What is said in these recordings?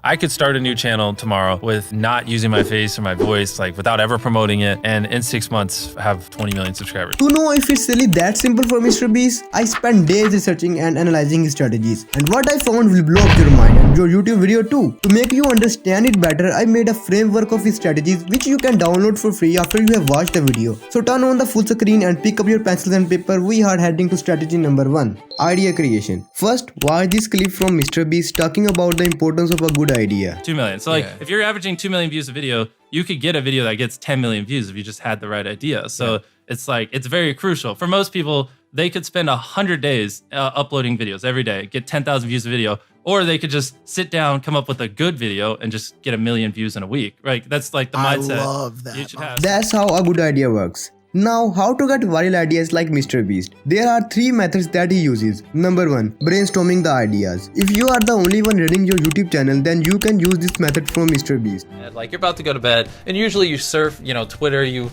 I could start a new channel tomorrow with not using my face or my voice, like without ever promoting it, and in 6 months have 20 million subscribers. To know if it's really that simple for Mr. Beast, I spent days researching and analyzing his strategies. And what I found will blow up your mind and your YouTube video too. To make you understand it better, I made a framework of his strategies which you can download for free after you have watched the video. So turn on the full screen and pick up your pencils and paper. We are heading to strategy number 1. Idea creation. First, watch this clip from Mr. Beast talking about the importance of a good idea. 2 million. So like if you're averaging 2 million views a video, you could get a video that gets 10 million views if you just had the right idea. So it's like, it's very crucial. For most people, they could spend 100 days uploading videos every day, get 10,000 views a video, or they could just sit down, come up with a good video and just get 1 million views in a week. Right? That's like the mindset I love that. you should have. That's how a good idea works. Now, how to get viral ideas like Mr. Beast? There are 3 methods that he uses. Number 1. Brainstorming the ideas. If you are the only one running your YouTube channel, then you can use this method from Mr. Beast. Like you're about to go to bed, and usually you surf, Twitter, you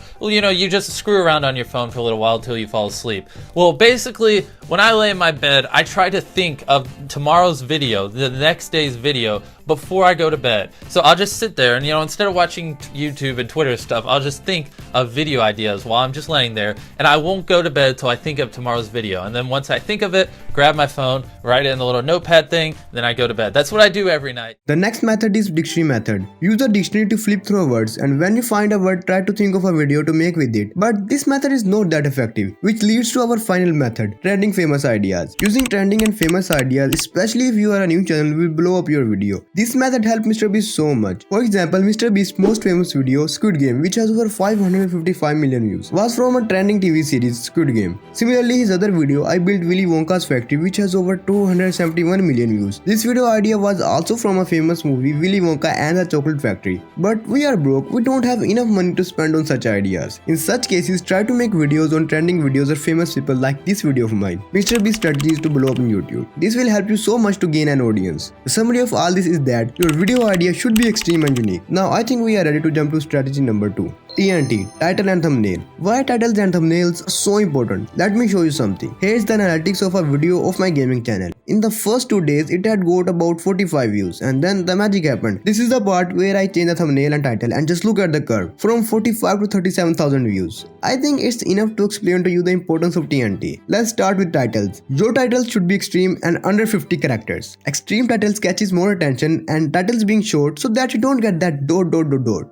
just screw around on your phone for a little while until you fall asleep. Well, basically, when I lay in my bed, I try to think of tomorrow's video, the next day's video, before I go to bed. So I'll just sit there and, instead of watching YouTube and Twitter stuff, I'll just think of video ideas while I'm just laying there, and I won't go to bed till I think of tomorrow's video. And then once I think of it, grab my phone, write it in the little notepad thing, then I go to bed. That's what I do every night. The next method is dictionary method. Use a dictionary to flip through words, and when you find a word, try to think of a video to make with it. But this method is not that effective, which leads to our final method, trending famous ideas. Using trending and famous ideas, especially if you are a new channel, will blow up your video. This method helped Mr. Beast so much. For example, Mr. Beast's most famous video, Squid Game, which has over 555 million views, was from a trending TV series, Squid Game. Similarly, his other video, I Built Willy Wonka's Factory, which has over 271 million views. This video idea was also from a famous movie, Willy Wonka and the Chocolate Factory. But we are broke, we don't have enough money to spend on such ideas. In such cases, try to make videos on trending videos or famous people like this video of mine. Mr. Beast's strategy is to blow up on YouTube. This will help you so much to gain an audience. The summary of all this is that your video idea should be extreme and unique. Now I think we are ready to jump to strategy number 2. TNT, title and thumbnail. Why titles and thumbnails are so important? Let me show you something. Here's the analytics of a video of my gaming channel. In the first 2 days, it had got about 45 views, and then the magic happened. This is the part where I change the thumbnail and title, and just look at the curve, from 45 to 37,000 views. I think it's enough to explain to you the importance of TNT. Let's start with titles. Your titles should be extreme and under 50 characters. Extreme titles catches more attention, and titles being short so that you don't get that dot.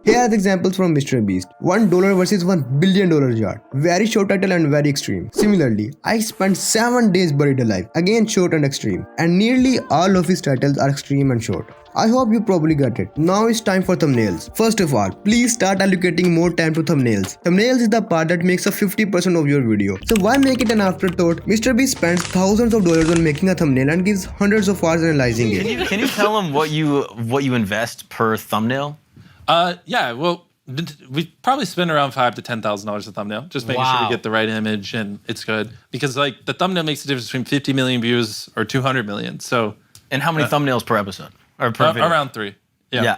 Here are the examples from Mr. Beast. $1 versus $1 billion yard. Very short title and very extreme. Similarly, I spent 7 days buried alive. Again short and extreme. And nearly all of his titles are extreme and short. I hope you probably got it. Now it's time for thumbnails. First of all, please start allocating more time to thumbnails. Thumbnails is the part that makes up 50% of your video. So why make it an afterthought? Mr. Beast spends thousands of dollars on making a thumbnail and gives hundreds of hours analyzing it. Can you tell him what you invest per thumbnail? Yeah, well, we probably spend around $5,000 to $10,000 a thumbnail, just making sure we get the right image and it's good. Because like the thumbnail makes the difference between 50 million views or 200 million. So, and how many thumbnails per episode or per video? Around 3. Yeah,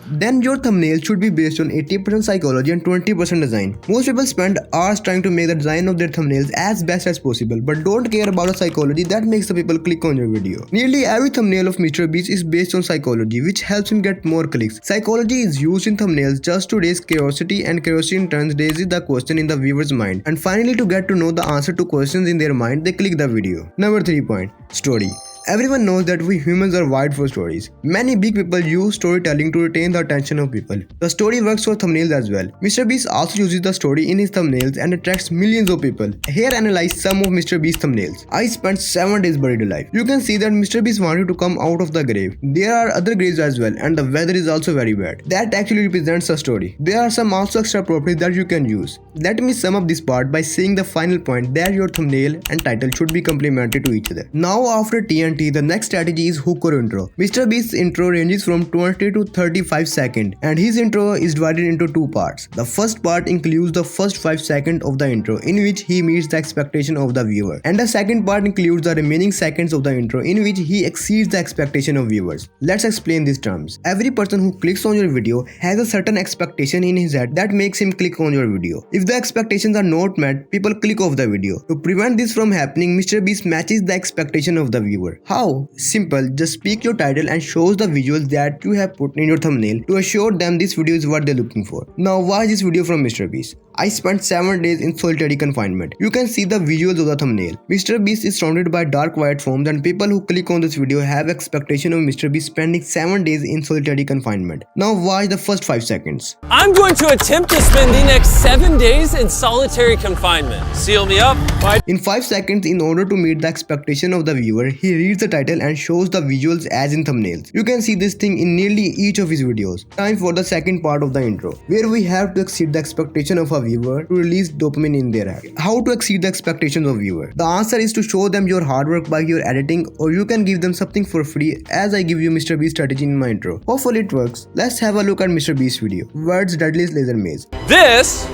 then your thumbnail should be based on 80% psychology and 20% design. Most people spend hours trying to make the design of their thumbnails as best as possible, but don't care about the psychology that makes the people click on your video. Nearly every thumbnail of Mr. Beast is based on psychology, which helps him get more clicks. Psychology is used in thumbnails just to raise curiosity, and curiosity in turn raises the question in the viewer's mind. And finally, to get to know the answer to questions in their mind, they click the video. Number 3 point. Story. Everyone knows that we humans are wired for stories. Many big people use storytelling to retain the attention of people. The story works for thumbnails as well. Mr. Beast also uses the story in his thumbnails and attracts millions of people. Here analyze some of Mr. Beast's thumbnails. I spent 7 days buried alive. You can see that Mr. Beast wanted to come out of the grave. There are other graves as well, and the weather is also very bad. That actually represents the story. There are some also extra properties that you can use. Let me sum up this part by saying the final point that your thumbnail and title should be complementary to each other. Now after TNT, the next strategy is hook or intro. Mr. Beast's intro ranges from 20 to 35 seconds, and his intro is divided into 2 parts. The first part includes the first 5 seconds of the intro, in which he meets the expectation of the viewer, and the second part includes the remaining seconds of the intro, in which he exceeds the expectation of viewers. Let's explain these terms. Every person who clicks on your video has a certain expectation in his head that makes him click on your video. If the expectations are not met, people click off the video. To prevent this from happening, Mr. Beast matches the expectation of the viewer. How? Simple, just speak your title and shows the visuals that you have put in your thumbnail to assure them this video is what they're looking for. Now watch this video from MrBeast. I spent 7 days in solitary confinement. You can see the visuals of the thumbnail. MrBeast is surrounded by dark white foams and people who click on this video have expectation of MrBeast spending 7 days in solitary confinement. Now watch the first 5 seconds. I'm going to attempt to spend the next 7 days in solitary confinement. Seal me up. In 5 seconds, in order to meet the expectation of the viewer, he reads the title and shows the visuals as in thumbnails. You can see this thing in nearly each of his videos. Time for the second part of the intro, where we have to exceed the expectation of a viewer to release dopamine in their head. How to exceed the expectations of viewer? The answer is to show them your hard work by your editing, or you can give them something for free as I give you MrBeast strategy in my intro. Hopefully it works. Let's have a look at MrBeast video. World's deadliest laser maze. This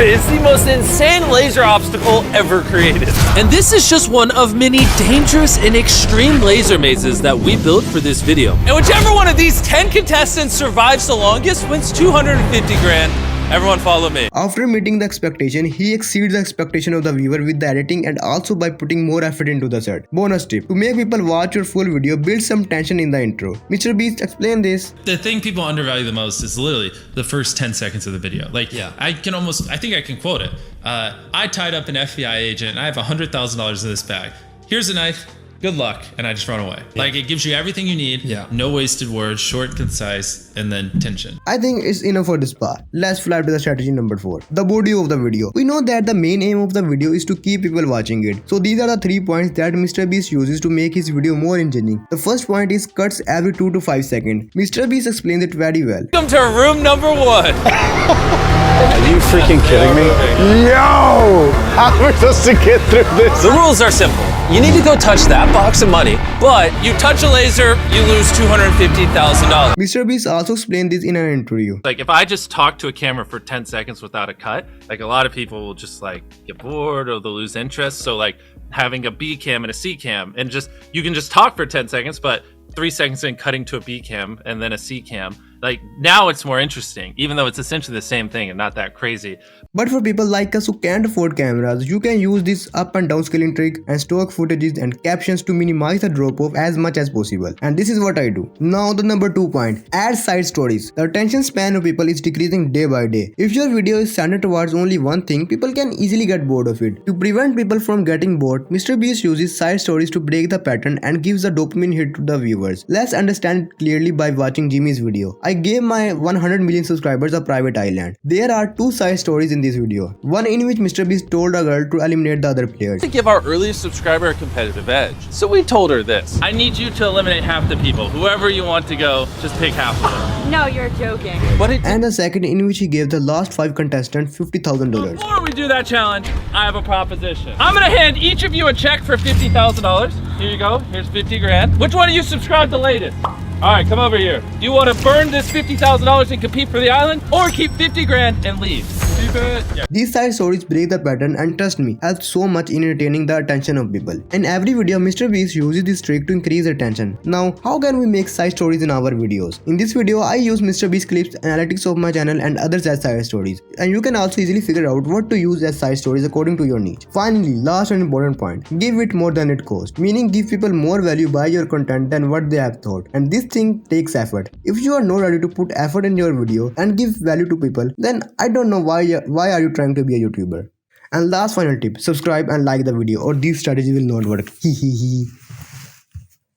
is the most insane laser obstacle ever created. And this is just one of many dangerous and extreme laser mazes that we built for this video. And whichever one of these 10 contestants survives the longest wins 250 grand. Everyone follow me. After meeting the expectation, he exceeds the expectation of the viewer with the editing and also by putting more effort into the set. Bonus tip: to make people watch your full video, build some tension in the intro. MrBeast, explain this. The thing people undervalue the most is literally the first 10 seconds of the video. Like, Yeah. I think I can quote it. I tied up an FBI agent and I have $100,000 in this bag. Here's a knife. Good luck, and I just run away. Yeah. Like, it gives you everything you need. Yeah. No wasted words, short, concise, and then tension. I think it's enough for this part. Let's fly to the strategy number 4. The body of the video. We know that the main aim of the video is to keep people watching it. So these are the 3 points that MrBeast uses to make his video more engaging. The first point is cuts every 2 to 5 seconds. MrBeast explains it very well. Welcome to room number 1. Are you freaking kidding me? Yo! How am I supposed to get through this? The rules are simple. You need to go touch that box of money, but you touch a laser, you lose $250,000. MrBeast also explained this in an interview. Like, if I just talk to a camera for 10 seconds without a cut, like, a lot of people will just like get bored or they'll lose interest. So like having a B cam and a C cam, and just, you can just talk for 10 seconds, but 3 seconds in cutting to a B cam and then a C cam. Like, now it's more interesting, even though it's essentially the same thing and not that crazy. But for people like us who can't afford cameras, you can use this up and down scaling trick and stock footages and captions to minimize the drop off as much as possible. And this is what I do. Now the number 2 point, add side stories. The attention span of people is decreasing day by day. If your video is centered towards only one thing, people can easily get bored of it. To prevent people from getting bored, MrBeast uses side stories to break the pattern and gives a dopamine hit to the viewers. Let's understand it clearly by watching Jimmy's video. I gave my 100 million subscribers a private island. There are 2 side stories in this video. One in which MrBeast told a girl to eliminate the other players. To give our earliest subscriber a competitive edge. So we told her this. I need you to eliminate half the people. Whoever you want to go, just pick half of them. No, you're joking. But it And the second in which he gave the last 5 contestants $50,000. Before we do that challenge, I have a proposition. I'm gonna hand each of you a check for $50,000. Here you go. Here's 50 grand. Which one of you subscribed the latest? All right, come over here. Do you want to burn this $50,000 and compete for the island, or keep 50 grand and leave? Keep it. Yeah. These side stories break the pattern and trust me, help so much in retaining the attention of people. In every video, MrBeast uses this trick to increase attention. Now, how can we make side stories in our videos? In this video, I use MrBeast clips, analytics of my channel and others as side stories. And you can also easily figure out what to use as side stories according to your niche. Finally, last and important point, give it more than it costs. Meaning give people more value by your content than what they have thought. And this thing takes effort. If you are not ready to put effort in your video and give value to people, then I don't know why are you trying to be a YouTuber. And last final tip, subscribe and like the video or this strategy will not work.